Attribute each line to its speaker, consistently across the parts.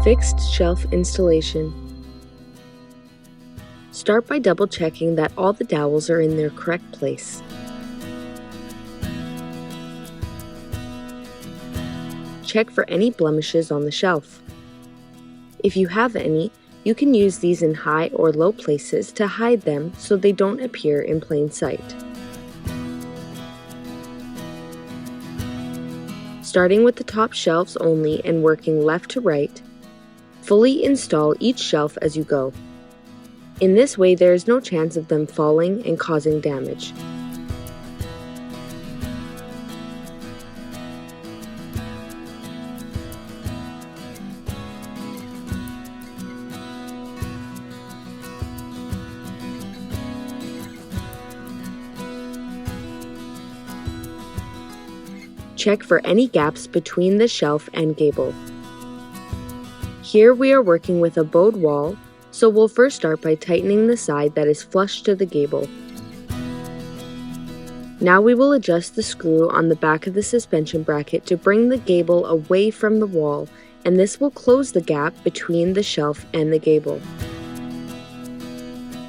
Speaker 1: Fixed shelf installation. Start by double checking that all the dowels are in their correct place. Check for any blemishes on the shelf. If you have any, you can use these in high or low places to hide them so they don't appear in plain sight. Starting with the top shelves only and working left to right, fully install each shelf as you go. In this way, there is no chance of them falling and causing damage. Check for any gaps between the shelf and gable. Here we are working with a bowed wall, so we'll first start by tightening the side that is flush to the gable. Now we will adjust the screw on the back of the suspension bracket to bring the gable away from the wall, and this will close the gap between the shelf and the gable.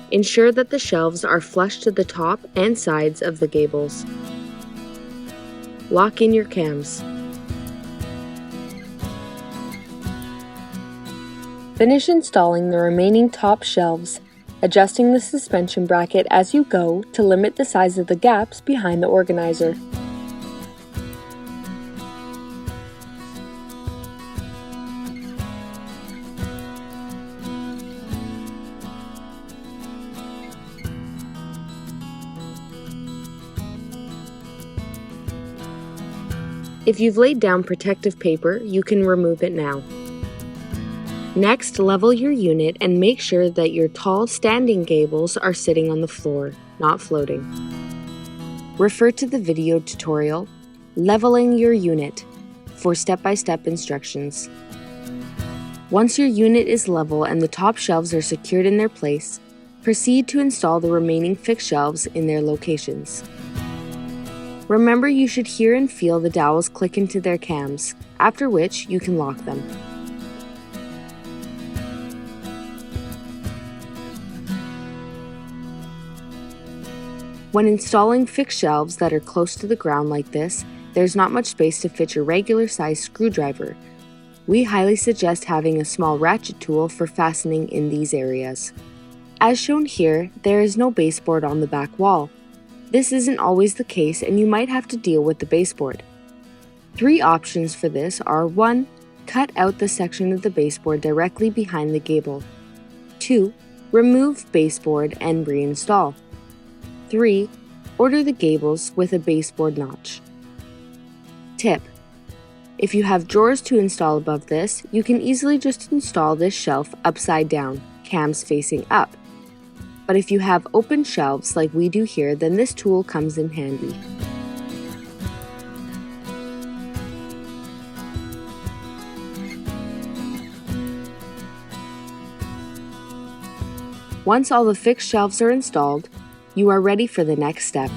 Speaker 1: Ensure that the shelves are flush to the top and sides of the gables. Lock in your cams. Finish installing the remaining top shelves, adjusting the suspension bracket as you go to limit the size of the gaps behind the organizer. If you've laid down protective paper, you can remove it now. Next, level your unit and make sure that your tall standing gables are sitting on the floor, not floating. Refer to the video tutorial, Leveling Your Unit, for step-by-step instructions. Once your unit is level and the top shelves are secured in their place, proceed to install the remaining fixed shelves in their locations. Remember, you should hear and feel the dowels click into their cams, after which you can lock them. When installing fixed shelves that are close to the ground like this, there's not much space to fit your regular size screwdriver. We highly suggest having a small ratchet tool for fastening in these areas. As shown here, there is no baseboard on the back wall. This isn't always the case, and you might have to deal with the baseboard. 3 options for this are: 1. Cut out the section of the baseboard directly behind the gable. 2. Remove baseboard and reinstall. 3. Order the gables with a baseboard notch. Tip: if you have drawers to install above this, you can easily just install this shelf upside down, cams facing up. But if you have open shelves like we do here, then this tool comes in handy. Once all the fixed shelves are installed, you are ready for the next step.